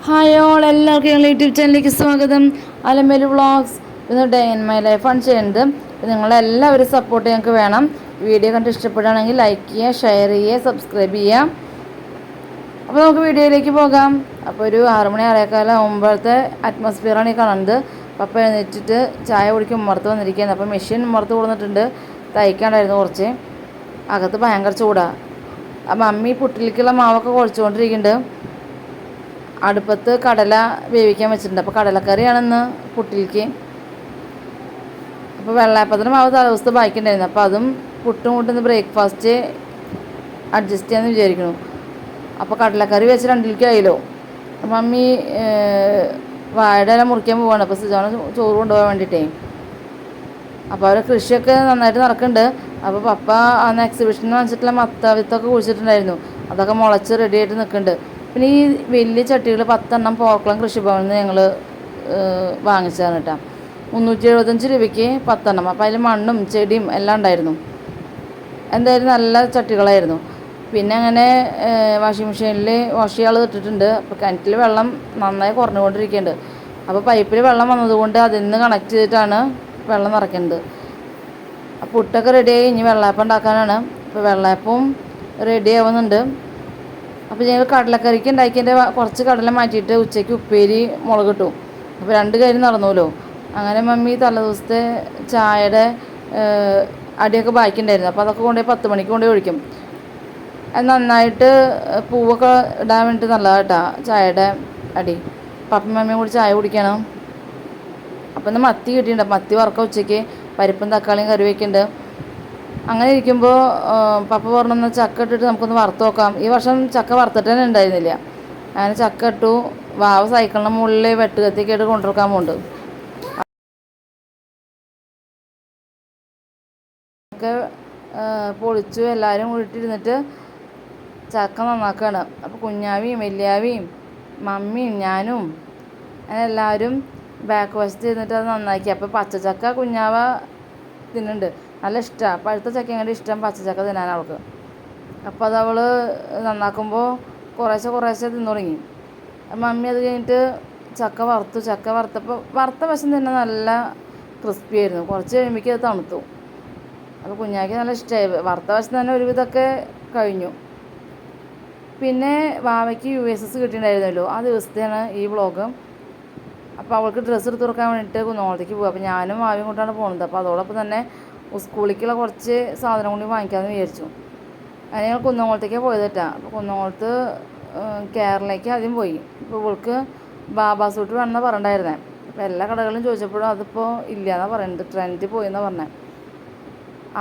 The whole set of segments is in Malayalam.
ഹായ് ഓൾ, എല്ലാവർക്കും ഞങ്ങളുടെ യൂട്യൂബ് ചാനലിലേക്ക് സ്വാഗതം. അലമേലു വ്ളോഗ്സ്. ഇന്ന് ഡേ ഇൻ മൈ ലൈഫാണ് ചെയ്യുന്നത്. നിങ്ങളെല്ലാവരും സപ്പോർട്ട് ഞങ്ങൾക്ക് വേണം. വീഡിയോ കണ്ട് ഇഷ്ടപ്പെടുകയാണെങ്കിൽ ലൈക്ക് ചെയ്യുക, ഷെയർ ചെയ്യുക, സബ്സ്ക്രൈബ് ചെയ്യുക. അപ്പോൾ നമുക്ക് വീഡിയോയിലേക്ക് പോകാം. അപ്പോൾ ഒരു 6 മണി 6:15 ആകുമ്പോഴത്തെ അറ്റ്മോസ്ഫിയറാണ് ഈ കാണുന്നത്. പപ്പ എഴുന്നേറ്റിട്ട് ചായ കുടിക്കും ഉമ്മർത്ത് വന്നിരിക്കുകയാണ്. അപ്പോൾ മെഷീൻ ഉമ്മർത്ത് കൊടുത്തിട്ടുണ്ട്. തയ്ക്കാണ്ടായിരുന്നു കുറച്ച്. അകത്ത് ഭയങ്കര ചൂടാണ്. അപ്പം മമ്മി പുട്ടിലേക്കുള്ള മാവൊക്കെ കുഴച്ചുകൊണ്ടിരിക്കുന്നുണ്ട്. അടുപ്പത്ത് കടല വേവിക്കാൻ വെച്ചിട്ടുണ്ട്. അപ്പോൾ കടലക്കറിയാണെന്ന് പുട്ടിലേക്ക്. അപ്പോൾ വെള്ളയപ്പത്തിന് മാവ് തലേദിവസത്തെ ബാക്കിയുണ്ടായിരുന്നു. അപ്പോൾ അതും പുട്ടും കൂട്ടുന്ന ബ്രേക്ക്ഫാസ്റ്റ് അഡ്ജസ്റ്റ് ചെയ്യാമെന്ന് വിചാരിക്കുന്നു. അപ്പോൾ കടലക്കറി വെച്ച് 2 കിലോ. മമ്മി വാഴയുടെ ഇല മുറിക്കാൻ പോവാണ്. അപ്പോൾ സിജോണ് ചോറ് കൊണ്ടുപോകാൻ വേണ്ടിയിട്ടേ. അപ്പോൾ അവരെ കൃഷിയൊക്കെ നന്നായിട്ട് നടക്കുന്നുണ്ട്. അപ്പോൾ പപ്പ അന്ന് എക്സിബിഷനിൽ വാങ്ങിച്ചിട്ടുള്ള മത്ത വിത്തൊക്കെ കുഴിച്ചിട്ടുണ്ടായിരുന്നു. അതൊക്കെ മുളച്ച് റെഡി ആയിട്ട് നിൽക്കുന്നുണ്ട്. പിന്നെ ഈ വലിയ ചട്ടികൾ 10 എണ്ണം പോർക്കുളം കൃഷിഭവനിൽ നിന്ന് ഞങ്ങൾ വാങ്ങിച്ചതാണ് കേട്ടോ. 375 രൂപയ്ക്ക് 10 എണ്ണം. അപ്പോൾ അതിൽ മണ്ണും ചെടിയും എല്ലാം ഉണ്ടായിരുന്നു. എന്തായാലും നല്ല ചട്ടികളായിരുന്നു. പിന്നെ അങ്ങനെ വാഷിംഗ് മെഷീനിൽ വാഷ് ചെയ്യാൾ ഇട്ടിട്ടുണ്ട്. അപ്പോൾ കിണറ്റിൽ വെള്ളം നന്നായി കുറഞ്ഞുകൊണ്ടിരിക്കുന്നുണ്ട്. അപ്പോൾ പൈപ്പിൽ വെള്ളം വന്നതുകൊണ്ട് അതിൽ നിന്ന് കണക്ട് ചെയ്തിട്ടാണ് വെള്ളം നിറയ്ക്കുന്നത്. അപ്പോൾ പുട്ടൊക്കെ റെഡിയായി. ഇനി വെള്ളയപ്പം ഉണ്ടാക്കാനാണ്. അപ്പോൾ വെള്ളയപ്പവും റെഡി ആവുന്നുണ്ട്. അപ്പോൾ ഞങ്ങൾ കടലക്കറിക്ക് ഉണ്ടാക്കിയതിൻ്റെ കുറച്ച് കടല മാറ്റിയിട്ട് ഉച്ചയ്ക്ക് ഉപ്പേരി മുളകിട്ടു. അപ്പോൾ 2 കാര്യം നടന്നുല്ലോ. അങ്ങനെ മമ്മി തലേദിവസത്തെ ചായയുടെ അടിയൊക്കെ ബാക്കിയുണ്ടായിരുന്നു. അപ്പോൾ അതൊക്കെ കൊണ്ടുപോയി 10 മണിക്ക് കൊണ്ടുപോയി ഒഴിക്കും. അത് നന്നായിട്ട് പൂവൊക്കെ ഇടാൻ വേണ്ടിയിട്ട് നല്ലതാണ് കേട്ടോ ചായയുടെ അടി. പപ്പയും മമ്മിയും കൂടി ചായ കുടിക്കണം. അപ്പം ഇന്ന് മത്തി കിട്ടിയിട്ടുണ്ട്. മത്തി വറക്കം ഉച്ചയ്ക്ക് പരിപ്പും തക്കാളിയും കറി വയ്ക്കുന്നുണ്ട്. അങ്ങനെ ഇരിക്കുമ്പോൾ പപ്പ പറഞ്ഞൊന്ന് ചക്ക ഇട്ടിട്ട് നമുക്കൊന്ന് വറുത്ത് നോക്കാം. ഈ വർഷം ചക്ക വറുത്തിട്ട് തന്നെ ഉണ്ടായിരുന്നില്ല. അങ്ങനെ ചക്ക ഇട്ടു. വാവ സൈക്കിളിൻ്റെ മുകളിൽ വെട്ടുകത്തിയൊക്കെ ആയിട്ട് കൊണ്ടുവെക്കാൻ പോകുന്നുണ്ട്. ഒക്കെ പൊളിച്ചു എല്ലാവരും കൂടിയിട്ടിരുന്നിട്ട് ചക്ക നന്നാക്കുകയാണ്. അപ്പോൾ കുഞ്ഞാവിയും വലിയാവിയും മമ്മിയും ഞാനും അങ്ങനെ എല്ലാവരും ബാക്ക് വശത്ത് ഇരുന്നിട്ട് അത് നന്നാക്കി. അപ്പോൾ പച്ചച്ചക്ക കുഞ്ഞാവ തിന്നുന്നുണ്ട്. നല്ല ഇഷ്ടമാണ്. പഴുത്ത ചക്കയും ഇഷ്ടം പച്ചച്ചക്ക തിന്നാൻ അവൾക്ക്. അപ്പോൾ അത് അവൾ നന്നാക്കുമ്പോൾ കുറേശ്ശെ തിന്നു തുടങ്ങി. മമ്മി അത് കഴിഞ്ഞിട്ട് ചക്ക വറുത്തു. ചക്ക വറുത്തപ്പോൾ വറുത്ത വശം തന്നെ നല്ല ക്രിസ്പി ആയിരുന്നു. കുറച്ച് കഴിയുമ്പോഴേക്കും അത് തണുത്തു. അപ്പോൾ കുഞ്ഞാക്ക് നല്ല ഇഷ്ടമായി. വറുത്ത വശം തന്നെ ഒരുവിധമൊക്കെ കഴിഞ്ഞു. പിന്നെ വാവയ്ക്ക് USS കിട്ടിയിട്ടുണ്ടായിരുന്നല്ലോ. ആ ദിവസത്തെയാണ് ഈ വ്ളോഗ്. അപ്പോൾ അവൾക്ക് ഡ്രസ്സ് എടുത്ത് തുറക്കാൻ വേണ്ടിയിട്ട് കുന്നംകുളത്തേക്ക് പോകും. അപ്പോൾ ഞാനും വാവയും കൊണ്ടാണ് പോകുന്നത്. അപ്പോൾ അതോടൊപ്പം തന്നെ സ്കൂളിലേക്കുള്ള കുറച്ച് സാധനം കൂടി വാങ്ങിക്കാമെന്ന് വിചാരിച്ചു. അങ്ങനെ ഞങ്ങൾ കുന്നംകുളത്തേക്കാണ് പോയത് കേട്ടോ. അപ്പോൾ കുന്നംകുളത്ത് കേരളയ്ക്ക് ആദ്യം പോയി. ഇപ്പോൾ ഇവൾക്ക് ബാബാ സൂട്ട് വേണമെന്നാണ് പറഞ്ഞിട്ടുണ്ടായിരുന്നത്. അപ്പോൾ എല്ലാ കടകളിലും ചോദിച്ചപ്പോഴും അതിപ്പോൾ ഇല്ലയെന്നാണ് പറയുന്നത്. ട്രെൻഡിൽ പോയെന്നാണ് പറഞ്ഞത്.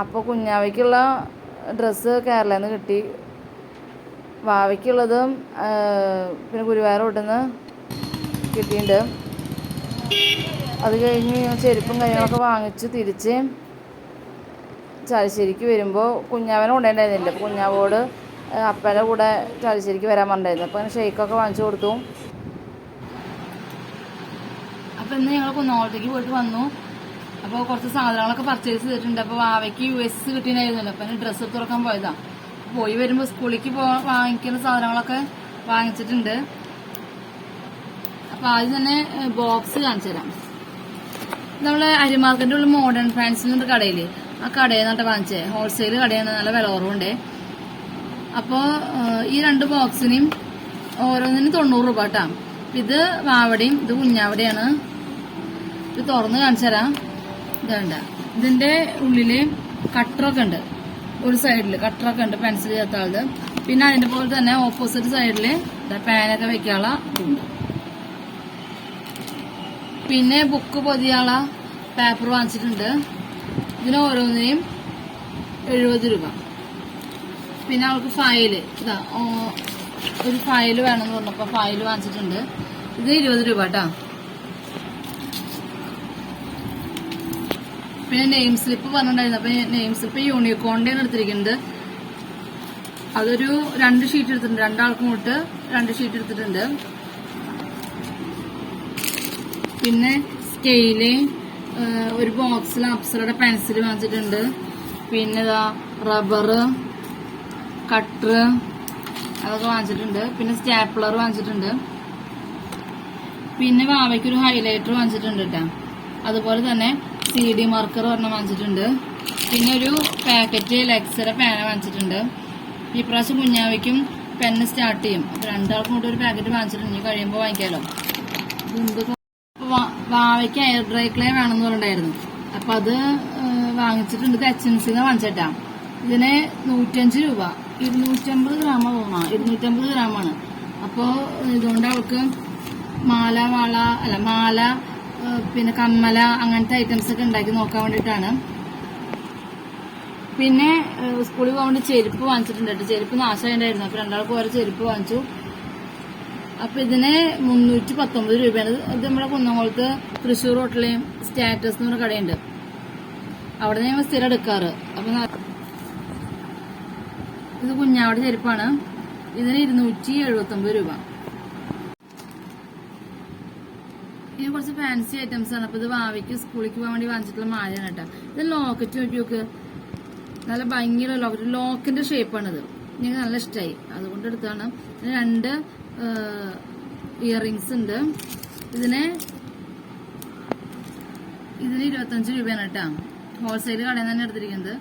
അപ്പോൾ കുഞ്ഞാവയ്ക്കുള്ള ഡ്രസ്സ് കേരളയിൽ നിന്ന് കിട്ടി. വാവയ്ക്കുള്ളതും പിന്നെ ഗുരുവായൂർ റോഡിൽ കിട്ടിയിട്ടുണ്ട്. അത് കഴിഞ്ഞ് ചെരുപ്പും കാര്യങ്ങളൊക്കെ വാങ്ങിച്ച് തിരിച്ച് ചാലിശ്ശേരിക്ക് വരുമ്പോൾ കുഞ്ഞാവനെ കൊണ്ടുണ്ടായിരുന്നില്ല. അപ്പോൾ കുഞ്ഞാവോട് അപ്പൻ്റെ കൂടെ ചാലിശ്ശേരിക്ക് വരാൻ പറഞ്ഞിട്ടുണ്ടായിരുന്നു. അപ്പോൾ അങ്ങനെ ഷെയ്ക്കൊക്കെ വാങ്ങിച്ചു കൊടുത്തു. അപ്പോൾ ഇന്ന് ഞങ്ങൾ കുന്നംകുളത്തേക്ക് പോയിട്ട് വന്നു. അപ്പോൾ കുറച്ച് സാധനങ്ങളൊക്കെ പർച്ചേസ് ചെയ്തിട്ടുണ്ട്. അപ്പോൾ വാവയ്ക്ക് USS കിട്ടിയിട്ടുണ്ടായിരുന്നല്ലോ. അപ്പോൾ അതിന് ഡ്രസ്സ് തുറക്കാൻ പോയതാണ്. പോയി വരുമ്പോൾ സ്കൂളിലേക്ക് വാങ്ങിക്കുന്ന സാധനങ്ങളൊക്കെ വാങ്ങിച്ചിട്ടുണ്ട്. അപ്പോൾ ആദ്യം തന്നെ ബോക്സ് കാണിച്ചു തരാം. നമ്മൾ അരിമാർക്കറ്റിൻ്റെ ഉള്ളിൽ മോഡേൺ ഫാൻസിൻ്റെ കടയിൽ ആ കടയിൽ നിന്നിട്ട് വാങ്ങിച്ചേ. ഹോൾസെയിൽ കടയാണ്. നല്ല വില കുറവുണ്ട്. അപ്പോൾ ഈ 2 ബോക്സിനും ഓരോന്നിനും 90 രൂപ കേട്ടോ. ഇത് വാവടയും ഇത് കുഞ്ഞാവടയാണ്. ഇത് തുറന്ന് കാണിച്ചു തരാം. ഇതുണ്ട്. ഇതിൻ്റെ ഉള്ളിൽ കട്ടറൊക്കെ ഉണ്ട്. ഒരു സൈഡിൽ കട്ടറൊക്കെ ഉണ്ട് പെൻസിൽ ചേർത്താളത്. പിന്നെ അതിൻ്റെ പോലെ തന്നെ ഓപ്പോസിറ്റ് സൈഡിൽ പാനൊക്കെ വെക്കാനുള്ള ഇതുണ്ട്. പിന്നെ ബുക്ക് പൊതിയാള പേപ്പർ വാങ്ങിച്ചിട്ടുണ്ട്. ഇതിന് ഓരോന്നിനും 70 രൂപ. പിന്നെ അവൾക്ക് ഫയല് ഇതാ ഒരു ഫയല് വേണമെന്ന് പറഞ്ഞപ്പോൾ ഫയല് വാങ്ങിച്ചിട്ടുണ്ട്. ഇത് 20 രൂപ കേട്ടോ. പിന്നെ നെയിം സ്ലിപ്പ് പറഞ്ഞിട്ടുണ്ടായിരുന്നു. അപ്പോൾ നെയിം സ്ലിപ്പ് യൂണിക്കോണിൻ്റെയാണ് എടുത്തിരിക്കുന്നത്. അതൊരു 2 ഷീറ്റ് എടുത്തിട്ടുണ്ട്. 2 ആൾക്കും കൂട്ട് 2 ഷീറ്റ് എടുത്തിട്ടുണ്ട്. പിന്നെ സ്കെയില് ഒരു ബോക്സിൽ അപ്സറയുടെ പെൻസിൽ വാങ്ങിച്ചിട്ടുണ്ട്. പിന്നെ ഇതാ റബ്ബർ, കട്ടർ അതൊക്കെ വാങ്ങിച്ചിട്ടുണ്ട്. പിന്നെ സ്റ്റാപ്ലർ വാങ്ങിച്ചിട്ടുണ്ട്. പിന്നെ വാവയ്ക്കൊരു ഹൈലൈറ്റർ വാങ്ങിച്ചിട്ടുണ്ട് കേട്ടോ. അതുപോലെ തന്നെ CD മാർക്കർ ഒരെണ്ണം വാങ്ങിച്ചിട്ടുണ്ട്. പിന്നെ ഒരു പാക്കറ്റ് ലെക്സറ പേന വാങ്ങിച്ചിട്ടുണ്ട്. ഈ പ്രാവശ്യം കുഞ്ഞാവയ്ക്കും പെന്ന് സ്റ്റാർട്ട് ചെയ്യും. അപ്പൊ രണ്ടാൾക്കും കൂടെ ഒരു പാക്കറ്റ് വാങ്ങിച്ചിട്ടുണ്ട്. ഇനി കഴിയുമ്പോൾ വാങ്ങിക്കാലോ. വാവയ്ക്ക് എയർ ഡ്രൈ ക്ലേ വേണമെന്ന് പറഞ്ഞിട്ടുണ്ടായിരുന്നു. അപ്പൊ അത് വാങ്ങിച്ചിട്ടുണ്ട്. ഇത് HNC വാങ്ങിച്ചിട്ടാ. ഇതിന് 105 രൂപ, 250 ഗ്രാമോ തോന്നാ, 250 ഗ്രാമാണ്. അപ്പോ ഇതുകൊണ്ട് അവൾക്ക് മാല പിന്നെ കമ്മല അങ്ങനത്തെ ഐറ്റംസ് ഒക്കെ ഉണ്ടാക്കി നോക്കാൻ വേണ്ടിയിട്ടാണ്. പിന്നെ സ്കൂളിൽ പോകാൻ വേണ്ടി ചെരുപ്പ് വാങ്ങിച്ചിട്ടുണ്ട്. ചെരുപ്പ് നാശമായിട്ടുണ്ടായിരുന്നു. അപ്പൊ രണ്ടാൾക്ക് ഓരോ ചെരുപ്പ് വാങ്ങിച്ചു. അപ്പൊ ഇതിന് 319 രൂപയാണ്. ഇത് നമ്മുടെ കുന്നംകുളത്ത് തൃശ്ശൂർ ഹോട്ടലിലെയും സ്റ്റാറ്റസ് എന്ന് പറഞ്ഞ കടയുണ്ട്. അവിടെ ഞങ്ങൾ സ്ഥിരം എടുക്കാറ്. അപ്പൊ ഇത് കുഞ്ഞാവിടെ ചെരുപ്പാണ്. ഇതിന് 279 രൂപ. ഇനി കുറച്ച് ഫാൻസി ഐറ്റംസ് ആണ്. അപ്പൊ ഇത് വാവയ്ക്ക് സ്കൂളിലേക്ക് പോകാൻ വേണ്ടി വാങ്ങിച്ചിട്ടുള്ള മാലയാണ് കേട്ടോ. ഇത് ലോക്കറ്റ് നോക്കി, നല്ല ഭംഗിയുള്ള ലോക്കറ്റ്, ലോക്കിന്റെ ഷേപ്പാണിത്. എനിക്ക് നല്ല ഇഷ്ടമായി, അതുകൊണ്ട് എടുത്താണ്. 2 ഇയറിങ്സ് ഉണ്ട്. ഇതിന് 25 രൂപയാണ് കേട്ടോ. ഹോൾസെയിൽ കടയിൽ തന്നെ എടുത്തിരിക്കുന്നത്.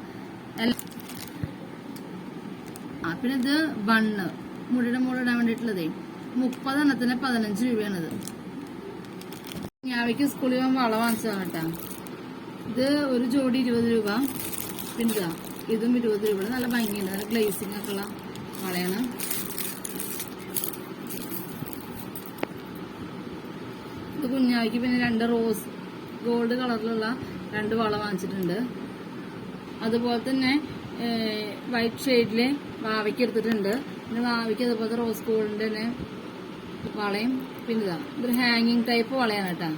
പിന്നെ ഇത് ബണ്ണ് മുടിയുടെ മുകളിൽ ഇടാൻ വേണ്ടിയിട്ടുള്ളതേ 30 എണ്ണത്തിന് 15 രൂപയാണിത്. ഞാവയ്ക്ക് സ്കൂളിൽ പോകുമ്പോൾ വള വാങ്ങിച്ചതാണ് കേട്ടോ. ഇത് ഒരു ജോഡി 20 രൂപ. പിന്നെ ഇതും 20 രൂപ. നല്ല ഭംഗിയുണ്ട്, നല്ല ഗ്ലേസിംഗ് ഒക്കെ ഉള്ള വളയാണ്. ഇത് കുഞ്ഞാവയ്ക്ക് പിന്നെ 2 റോസ് ഗോൾഡ് കളറിലുള്ള 2 വള വാങ്ങിച്ചിട്ടുണ്ട്. അതുപോലെ തന്നെ വൈറ്റ് ഷെയ്ഡില് വാവയ്ക്ക് എടുത്തിട്ടുണ്ട്. പിന്നെ വാവയ്ക്ക് അതുപോലത്തെ റോസ് ഗോൾഡിന്റെ തന്നെ വളയും. പിന്നെ ഇതൊരു ഹാങ്ങിങ് ടൈപ്പ് വളയാണ് കേട്ടോ.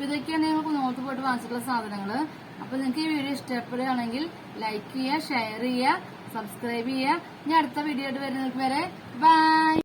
ഇതൊക്കെയാണ് ഞങ്ങൾക്ക് നോട്ട് പോയിട്ട് വാങ്ങിച്ചിട്ടുള്ള സാധനങ്ങള്. അപ്പൊ നിങ്ങൾക്ക് ഈ വീഡിയോ ഇഷ്ടപ്പെടുകയാണെങ്കിൽ ലൈക്ക് ചെയ്യുക, ഷെയർ ചെയ്യുക, സബ്സ്ക്രൈബ് ചെയ്യുക. ഇനി അടുത്ത വീഡിയോ ആയിട്ട് വരുന്നവർക്ക് വരെ ബൈ.